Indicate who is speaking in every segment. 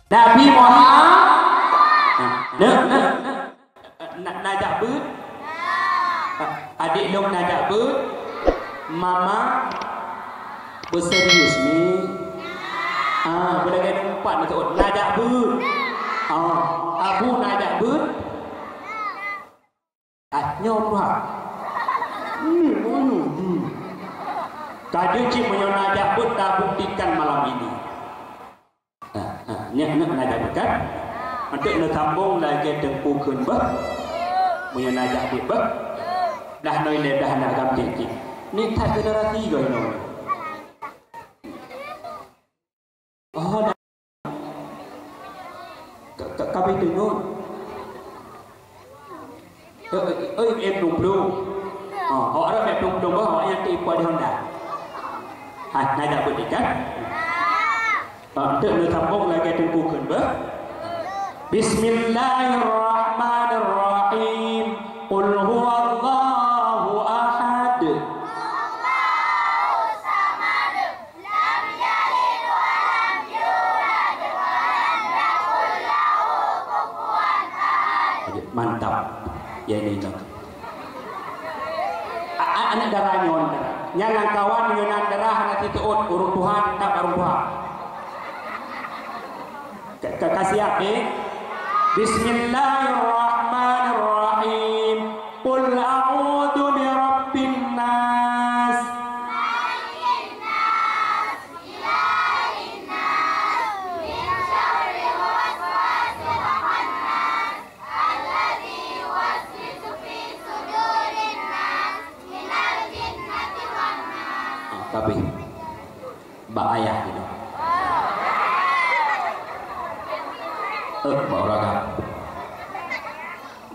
Speaker 1: Nabi Muhammad najak ber adik dong najak ber mama berserius ni berdagang empat betul najak ber abu najak ber nyoba tadi cik punya najak ber tak buktikan malam ini nak najak ber kan untuk nak sambung lagi tempukan bah punya najak ber bah dah noi dah nak gambil cik ni tak generasi goi noi kami tengok em đùng đùng họ đó mẹ đùng đùng họ yang đi qua đi Honda này đã bật cách tự người thầm bông lại cái trung cụ khẩn bớt Bismillahirrahmanirrahim Qul huwallahu ahad mantap ya ini dong anak darah nyon yang kawan nyonan darah anak itu urut Tuhan tak urut Tuhan kasih apa Bismillahirrahmanirrahim Qul a'udzu birabbin nas tapi bahaya gitu. Bawa ragam.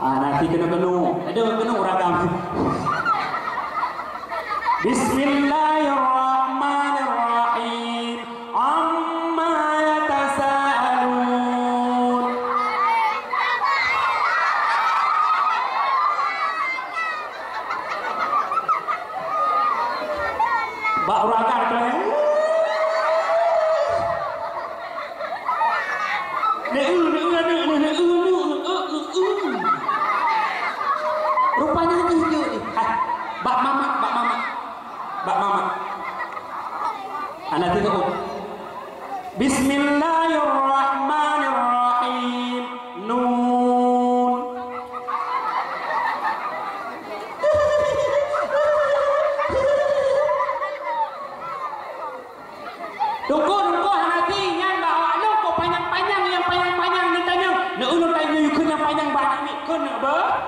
Speaker 1: Nanti kena ragam. Bismillahirrahmanirrahim. Amma yatasaalun. Bawa ragam. Rupanya hijau ni. Bak mama. Anak tengok. Bismillahirrahmanirrahim. Nun. Tunggu hati yang bawa lu kok panjang-panjang yang panjang-panjang ni tanya. Nak ulun tanya yukun yang panjang banyak ni kun apa?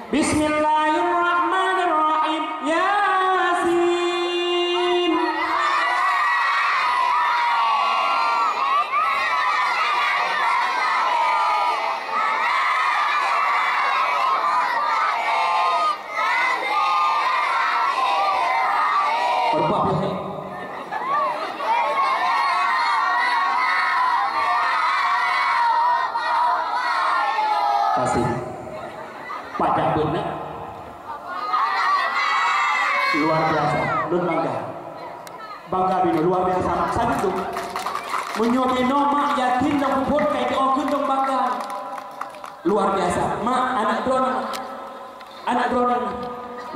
Speaker 1: Bismillahirrahmanirrahim. Yasin. Berbuat boleh. Kasih. Pada benar luar biasa, don bangga bina luar biasa saja tu menyobi nama yakin dan puput kayak okun dong bangga luar biasa mak anak drone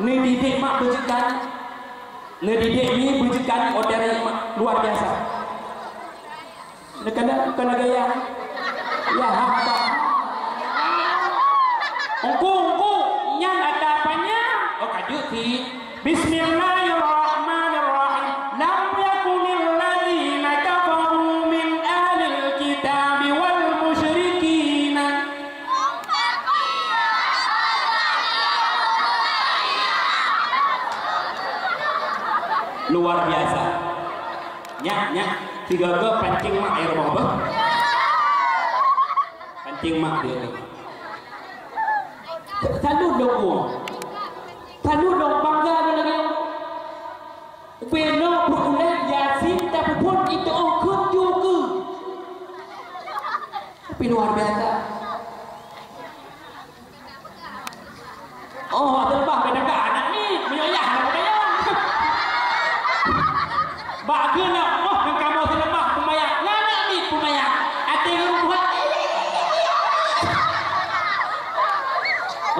Speaker 1: ni didik mak berjekan ni didik ni berjekan order mak luar biasa kena gaya ya apa Ongku, yang ada apanya? Oh kajuk sih. Bismillahirrahmanirrahim. Lam yakunil ladzina kafaru min ahlil kitab wal musyrikin. Luar biasa. Nyak. Tiga ke pancing mak air apa? Pancing mak dia. Salut dong bangga lagi. Beno berulang Yasin tapi pun itu okut juga. Tapi luar biasa. Oh, terbang beda ke anak ni, menyayah nak kaya. Bagus nak, kamu selepas pemayak, nak ni pemayak.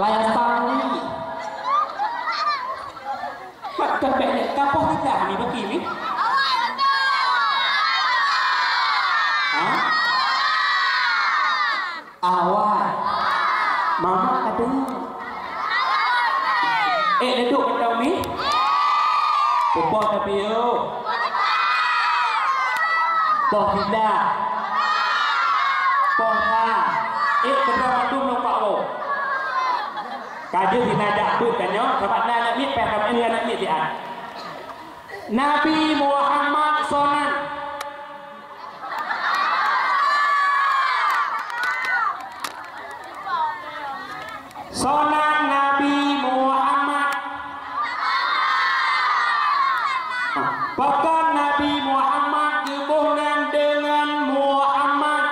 Speaker 1: layar tani mak kebeknya kapok tidak kami begini awal mama ada leduk betul ni popok tapi yo poh tidak poh lah keberadum nampak lo kaji dinadak tu kan yo sebab nak mit pekam ini anak mit dia Nabi Muhammad sonan sonan Nabi Muhammad pekan Nabi Muhammad hubungan dengan Muhammad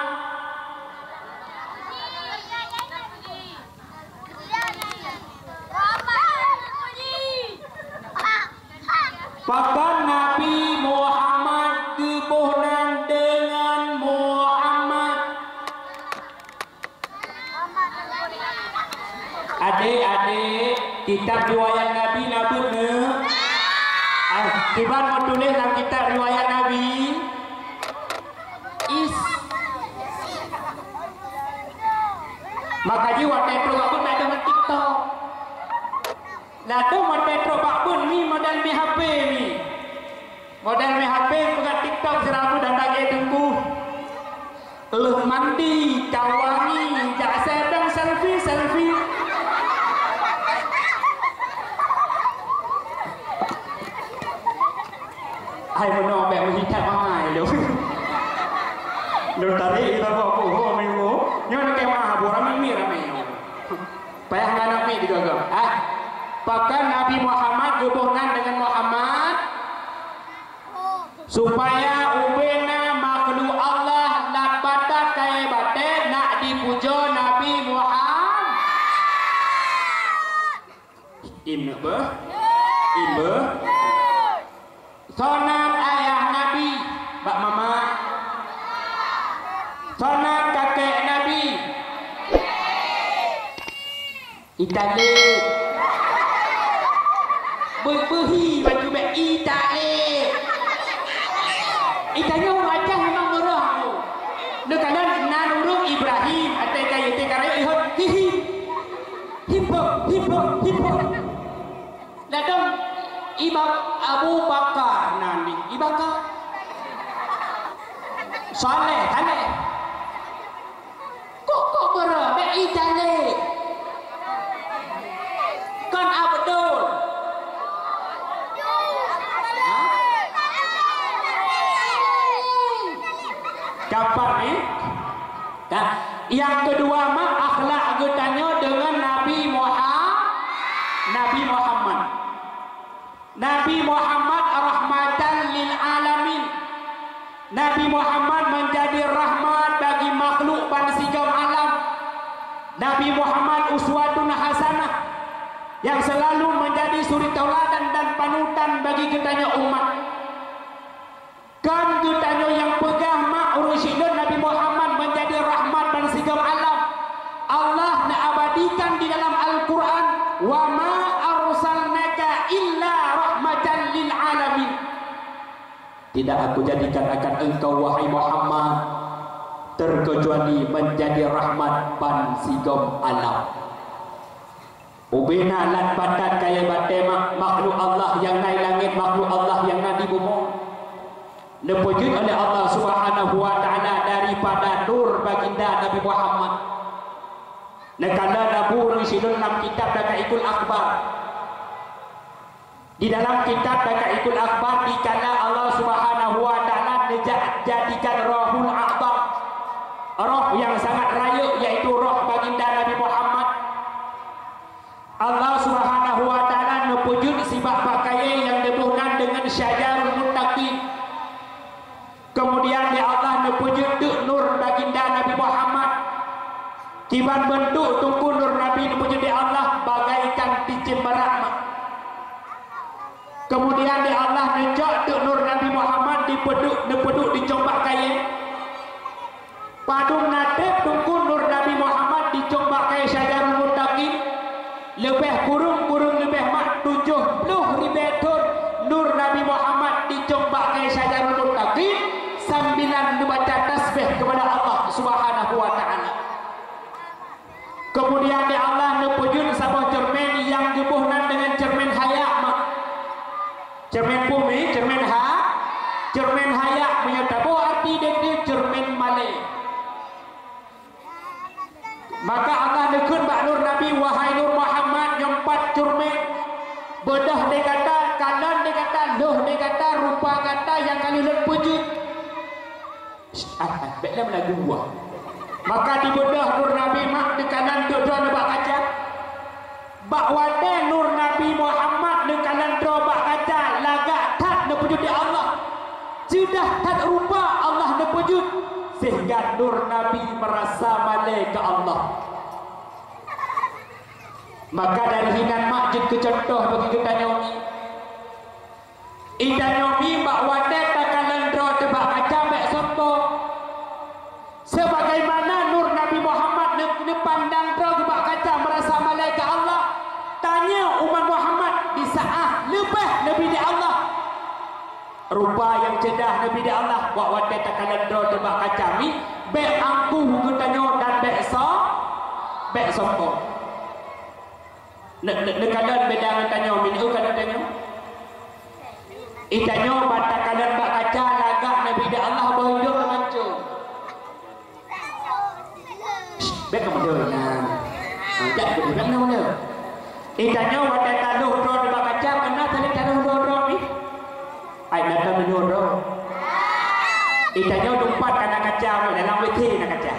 Speaker 1: pekan Nabi Muhammad hubungan dengan Muhammad adik-adik kitab riwayat Nabi benar kibar mau tulis dalam kitab riwayat Nabi is maka jiwa tetro gak pun ada TikTok lalu mau tetro gak pun ni model mi HP ni model mi HP bukan TikTok serabu dan lagi tunggu leh mandi cawangi jak sedang selfie hai menongแบบวิธีแทบมาหายเดี๋ยวตอนนี้เราบอกโอ้โหไม่รู้นี่มันแกมาหาบัวเราไม่มีอะไรไปหาNabi juga ke bahkan Nabi Muhammad hubungan dengan Muhammad supaya ubena makhluk Allah nak batak kaya batek nak dipuja Nabi Muhammad im be sonan ayah Nabi Mbak Mama sonan kakek Nabi Itali berhi baju beg Itali Itanya wajah memang murah dekatan nanuruk Ibrahim atau kaya tekaraya ihot himpo ladang Imam Abu Bakar nanti Ibakar Saleh Saleh kok berapa Itali kan Abdul kapan ni yang kedua mah akhlak getanya dengan Nabi Muhammad rahmatan lil alamin Nabi Muhammad menjadi rahmat bagi makhluk pansigam alam Nabi Muhammad uswatun hasanah yang selalu menjadi suri tauladan dan panutan bagi getanya umat kan getanya yang pegah mak urusidun Nabi Muhammad menjadi rahmat pansigam alam Allah nak abadikan di dalam Al-Quran wa ma arsalnaka illa rahmatan lil alamin tidak aku jadikan akan engkau wahai Muhammad terkecuali menjadi rahmat pansigam alam ubina lan badan kaya batema makhluk Allah yang naik langit makhluk Allah yang naik di bumi lepujud oleh Allah Subhanahu wa taala daripada nur baginda Nabi Muhammad nekala nabur isilun dalam kitab Daqaiqul Akhbar di dalam kitab Daqaiqul Akhbar dikala Allah Subhanahu wa taala jadikan rohul akbar roh yang sangat raya yaitu roh baginda Nabi Muhammad Allah Subhanahu wa taala nepujud sibak pakaian yang dibuhkan dengan syajarul muttaqin kemudian di Allah nepujud nur baginda Nabi Muhammad kiban bentuk tungku nur Nabi nepujud di Allah bagaikan cicim berak kemudian di Allah nejak nur Nabi Muhammad dipeduk dicombak kain padung natib tungku nur Nabi Muhammad dicombak kain syajarul muttaqin Kemudian di Allah nepujun sabah cermin yang gebuhnan dengan cermin hayak mak. Cermin bumi, cermin hayak menyatabu arti dia cermin malai. Maka Allah nekun bak nur Nabi wahai Nur Muhammad nyempat cermin. Bedah dia kata, kanan dia kata, loh dia kata, rupa kata yang kali pujud. Baiklah melagu buah. Maka dibedah Nur Nabi mak di kanan dua bak kaca. Bak wade Nur Nabi Muhammad di kanan dua bak kaca lagak tat nepujud di Allah. Sudah tat rupa Allah nepujud sehingga Nur Nabi merasa malai ke Allah. Maka dari hinan masjid ke contoh bagi kita nyomi. Ida nyomi bak wade tak kanan dua bak kaca bak sombong. Sebagaimana Nur Nabi Muhammad di pandang terbak kaca merasa malaikat Allah. Tanya umat Muhammad di saat lebih di Allah. Rupa yang cedah Nabi di Allah. Buat wadah takalan terbak kaca ni. Bek angkuh ke tanya dan bek sombong. Nekalan bedang tanya minhu kan tanya. Itanya batakalan bak kaca lagak Nabi di Allah berhidup mancung. Biết không được là chạy được rất lâu nữa. Ita nyo wadah taluh ro di bakaca mana tali taluh ro ni. Ai nak taluh ro. Ita nyo dumpat kana kaca dalam witi nak kaca.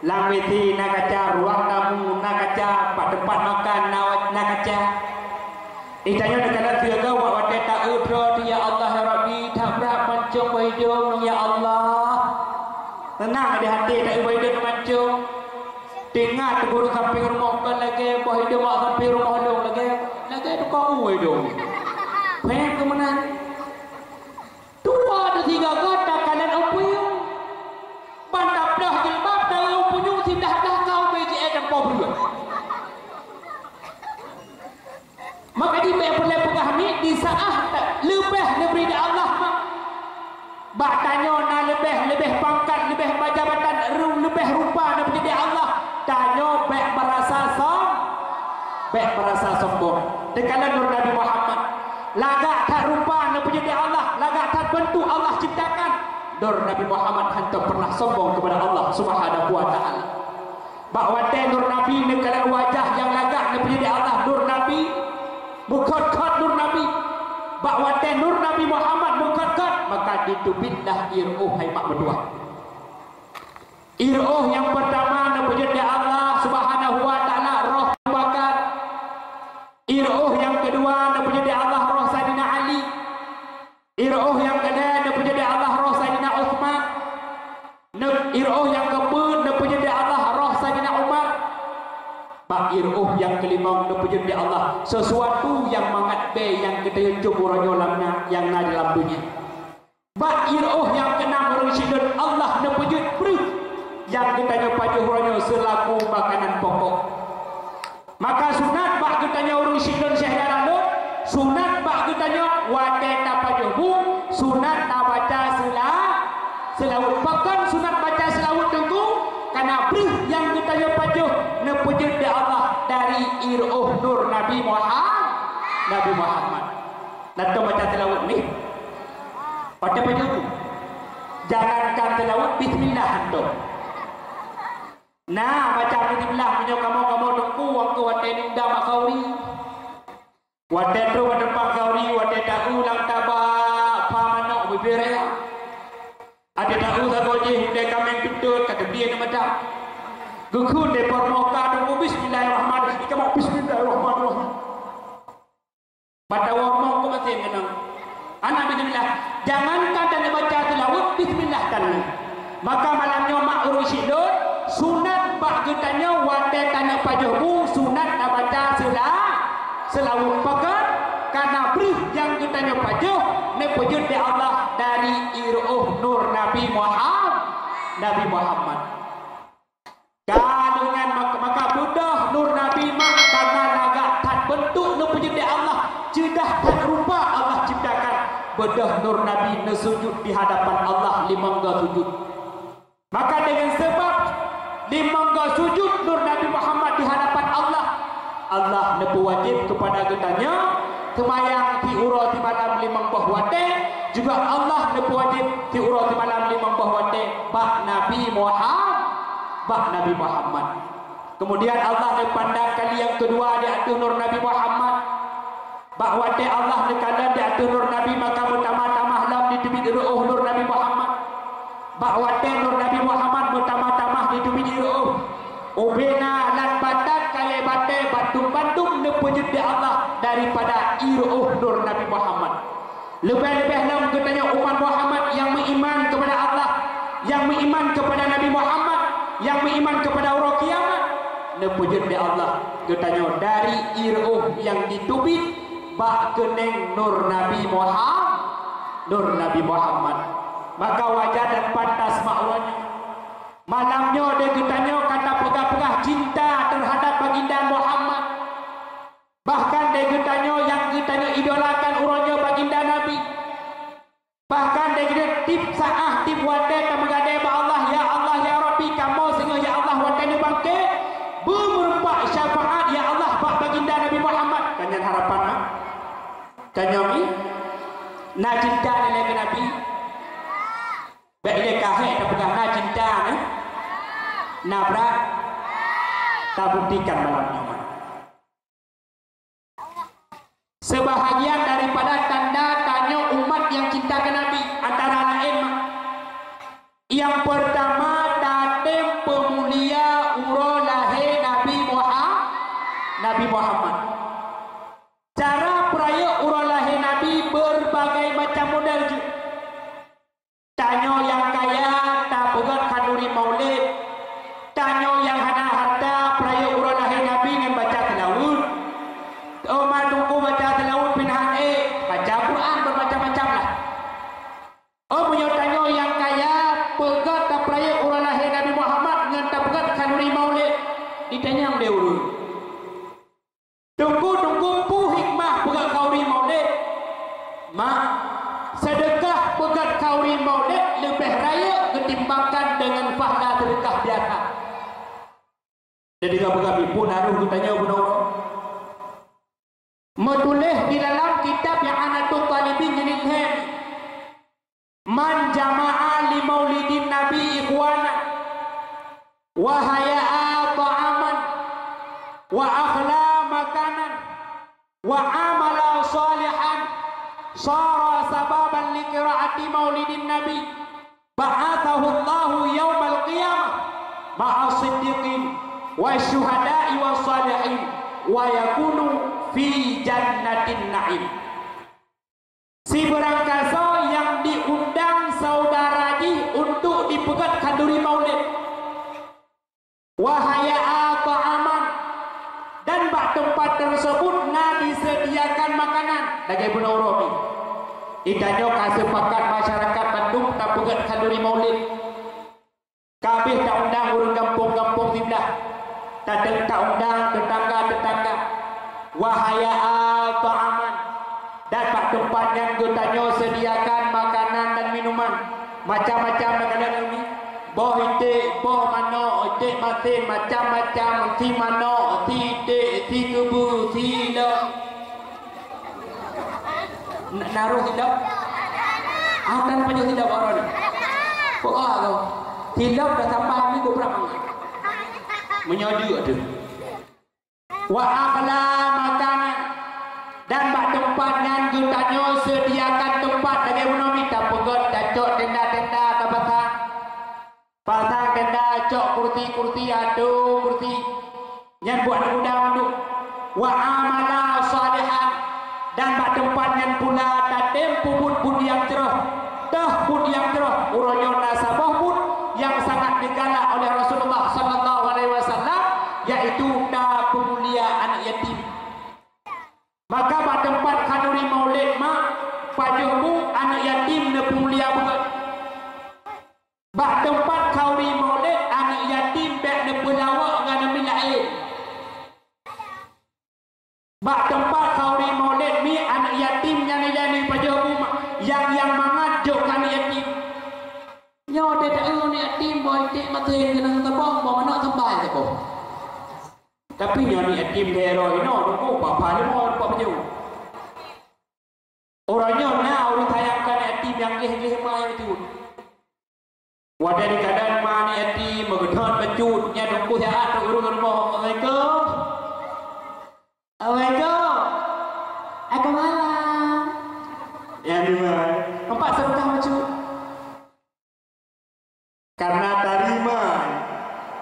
Speaker 1: Lang witi nak kaca, ruang tamu nak kaca, tempat makan nak kaca. Ita nyo dekat tiaga wadah taluh ro ya Allah ya Rabbi tak berapa mancung berhidup ya Allah. Tenang di hati tak berhidup mancung. Tinggal guru sampai rumah kan lagi, boh hidup mak sampai rumah dong lagi tu kau dong. Peng ke mana? Tua ada 3 kata kanan opuyung. Bandap dah jilbab dari opuyung sindah dah kau BJS dan kau berdua. Maka di boleh pegahami di saat lebih daripada Allah mak. Bak tanya nak lebih pangkat, lebih jabatan, lebih rupa daripada Allah. Tanya bek merasa sombong. Dekala Nur Nabi Muhammad lagak tak rupa nak punya Allah, lagak tak bentuk Allah ciptakan. Nur Nabi Muhammad hantar pernah sombong kepada Allah Subhanahu wa taala. Bahawa Nur Nabi dekala wajah yang lagak nak punya Allah Nur Nabi bukan Nur Nabi. Bahawa Nur Nabi Muhammad bukan maka ditubitlah iruh hai mak berdua. Iruh yang pertama nak punya Allah Subhanahu wa taala roh bakar. Iruh yang kedua nak punya Allah roh Sayyidina Ali. Iruh yang kedua nak punya Allah roh Sayyidina Uthman. Iruh yang keempat nak punya Allah roh Sayyidina Umar. Bak iruh yang kelima nak punya Allah sesuatu yang mangat be yang kita cumburanyo lamna yang na dalam dunia. Bak iruh yang keenam orang syidun Allah nak punya yang kita pajuh ronyo selaku makanan pokok. Maka sunat bak kita urung sidon syahrano, sunat bak kita wadah tapajuhmu, sunat baca selawat pakan, sunat baca selawat tentu karena beri yang kita pajuh nepujud di Allah dari iruh Nur Nabi Muhammad. Nanti baca selawat ni. Pada pajuhmu. Jangankan selawat bismillah hantu. Nah, macam ni belah punya kamu dengku waktu wadah ni dah mak kauri. Wadah tu wadah pak kauri, wadah tahu lang tabak pamanok berbeza. Ada tahu tak kau je dia kami pitut kata dia nama dah. Gukun dia permoka dengku bismillahirrahmanirrahim. Kamu bismillahirrahmanirrahim. Pada waktu kau masih kenang. Anak bismillah. Jangankan dan baca tilawat bismillah tanah. Maka malamnya mak urusidot sunat bak getanya wadah tanah pajuhmu sunat baca selawat pakan karena beri yang getanya pajuh nepujud di Allah dari iruh Nur Nabi Muhammad. Kalungan maka budah Nur Nabi mak karena lagak tak bentuk nepujud di Allah cedah tak rupa Allah ciptakan bedah Nur Nabi nesujud di hadapan Allah 5 sujud. Maka dengan sebab 5 sujud Nur Nabi Muhammad Allah nepu wajib kepada kitanya semayang ti uro ti malam 50 waktu, juga Allah nepu wajib ti uro ti malam 50 waktu bak Nabi Muhammad. Kemudian Allah dipandang kali yang kedua di atas nur Nabi Muhammad. Bak waktu Allah dikandang di atas nur Nabi, maka bertambah-tambah lam di tubik ruh nur Nabi Muhammad. Bak waktu nur Nabi Muhammad bertambah-tambah di tubik ruh ubena lan batat kali batai bantung-bantung nepujud di Allah daripada iruh nur Nabi Muhammad. Lebih-lebih lam katanya umat Muhammad yang beriman kepada Allah, yang beriman kepada Nabi Muhammad, yang beriman kepada orang kiamat, nepujud di Allah katanya dari iruh yang ditubik bak keneng nur Nabi Muhammad. Maka wajar dan pantas maklumnya malamnya dia katanya kata pegah-pegah cinta terhadap baginda Muhammad. Bahkan dia katanya yang katanya idolakan urangnya baginda Nabi. Bahkan dia kata tip saah tip wadai tak mengadai Allah ya Rabbi kamu sehingga ya Allah wadai ni bangkit bermerempak syafaat ya Allah bak baginda Nabi Muhammad. Kanyan harapan nak kanyomi nak cinta dengan Nabi. Baik dia kahek tak pegah nak cinta ni nabrak tak buktikan malamnya. Sebahagian daripada tanda tanya umat yang cinta ke Nabi antara lain yang pertama datem pemulia uro lahir Nabi Muhammad. Cara peraya uro lahir Nabi berbagai macam model je. Tanya yang kaya tak pegat kanduri maulid, tanya yang hana harta peraya urang lahir Nabi dengan baca tilawud. Oh madungku baca tilawud pinhan baca Quran bermacam-macam lah. Oh punya tanya yang kaya pegat tak peraya urang lahir Nabi Muhammad dengan tak pegat kanduri maulid, ditanya yang dia urut. Tunggu pu hikmah pegat kanduri maulid. Mak sedekah pegat kauri maulid lebih raya ketimbangkan dengan pahala sedekah biasa. Jadi kami pun harus bertanya benar. Menulis di dalam kitab yang Anatul Talibin jenis hen. Man jama'a li maulidin Nabi ikhwana wa haya'a ta'aman wa akhla makanan wa amala salihan sara sababan li qiraati maulidin Nabi ba'athahu Allahu yaumal qiyamah ma'a siddiqin wa syuhada'i wa salihin wa yakunu fi jannatin na'im. Si berangkasa yang diundang saudaraji untuk dipegat kanduri maulid wahaya'a ta'aman dan bak tempat tersebut na disediakan makanan dagai benar romi. Idanya kasepakat masyarakat Bandung tak pegat kanduri maulid. Kabeh tak undang urang kampung-kampung sebelah. Tak undang tetangga-tetangga. Wahaya'a ta'aman dan bak tempat yang getanya sediakan makanan dan minuman macam-macam makanan ini. Boh itik, boh mano, itik masin macam-macam, ti mano, ti itik, ti kebu, ti hilap. Naruh hilap? Akan panjang hilap orang ni. Pokok kau. Hilap dah tambah ni kau berapa? Menyadu ada. Wa akhla makanan dan bak tempat yang getanya sediakan tempat dari menomit tak pegot, dacok tenda-tenda tak pasang tenda cok kurti aduh kurti yang buat udang duk wa amala salihan dan bak tempat yang pula datem pun yang cerah dah pun yang cerah urangnya nasabah pun yang sangat digalak oleh Rasulullah sallallahu alaihi wasallam yaitu dah pemulia anak yatim. Maka bak tempat kanduri maulid mak pajumu anak yatim ne pemulia bukan. Bak tempat kauri maulid anak yatim bek ne pelawak dengan nabi lain. Bak tempat kauri maulid mi anak yatim yang nilai pajumu yang mengajuk anak yatim. Nyo dia tak anak yatim boy tik mati kena tabong bawa mana sampai tak boh. Tapi yang ni yatim hero ini orang bapa dia mau apa baju. Orangnya nak orang tayangkan yatim yang leh mai itu. Wadah di keadaan mana yatim mengedan baju nya dongku sehat urus rumah. Assalamualaikum. Assalamualaikum. Aku malam. Yang di mana? Nampak sedekah baju. Karena tarima.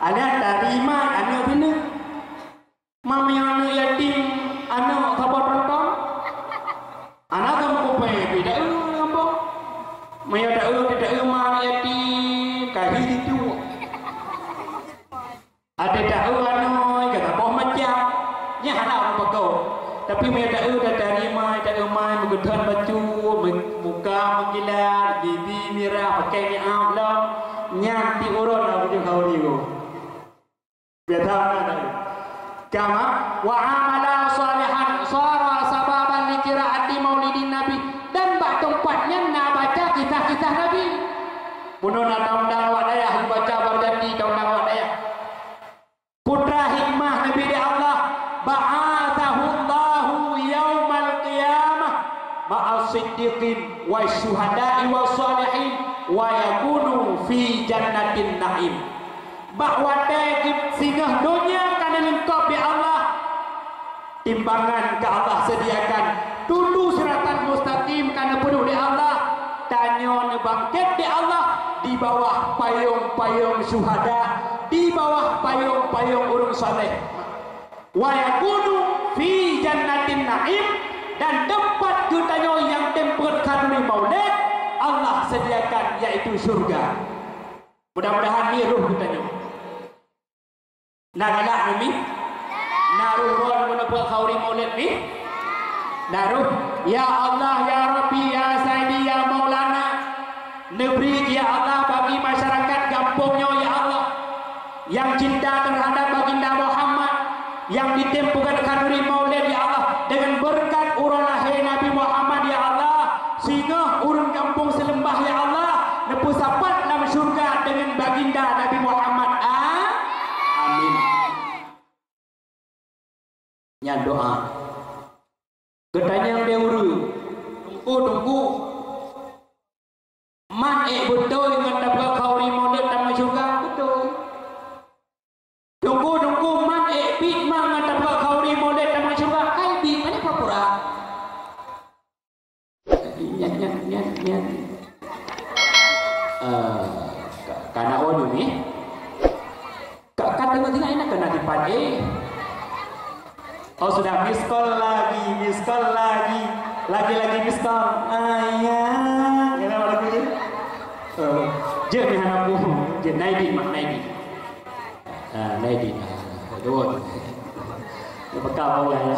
Speaker 1: Ada tarima, ada bina. Mami anak yatim, anak sabar rantau. Anak kamu kupai, tidak apa. Maya tidak mana yatim, kahir itu. Ada tahu anak, kata boh macam. Nya anak orang pakau. Tapi maya tahu dah tarima, tak umai, mengedan baju, muka mengkilat, gigi merah, pakainya amlam. Nyanti urut lah baju kau ni ko. Biar tahu mana. Kama wa amala salihan sara sababan li qiraati maulidin nabi dan bak tempatnya nak baca kisah-kisah nabi. Bunuh nak undang wadayah baca berjanji undang wadayah. Putra hikmah nabi di Allah ba'athahu Allahu yaumal qiyamah ma'as siddiqin wa syuhada'i wa salihin wa yakunu fi jannatin na'im. Bahawa dia singgah dunia kerana lengkap di Allah. Timbangan ke Allah sediakan. Tundu siratan mustaqim kerana penuh di Allah. Tanya bangkit di Allah. Di bawah payung-payung syuhada. Di bawah payung-payung urung saleh. Wa yakunu fi jannatin na'im. Dan tempat kitanya yang tempat kaduri maulid Allah sediakan yaitu surga. Mudah-mudahan ni ruh kitanya. Nak galak ni? Naruh ruh menepuk khauri maulid ni? Naruh. Ya Allah, Ya Rabbi, Ya Sayyidi, Ya Maulana. Negeri Ya Allah bagi masyarakat kampungnya Ya Allah. Yang cinta terhadap baginda Muhammad. Yang ditempuhkan kaduri maulid Ya Allah. Dengan berkat urang lahir Nabi Muhammad Ya Allah. Sehingga urang kampung selembah Ya Allah. Nepu sapat dalam syurga dengan baginda Nabi Muhammad. Amin. Nya doa. Ketanya beuru. Tunggu. Man betul dengan dapat khauri maulid dalam syurga betul. Tunggu man bit man dapat khauri maulid dalam syurga. Kai bit mana papura. Nyan. Karena orang ni kata tengok enak kena dipakai. Oh sudah miss call lagi miss call ayah kenapa lagu ni je ni anakku je Naidi aduh dia bekal lah ya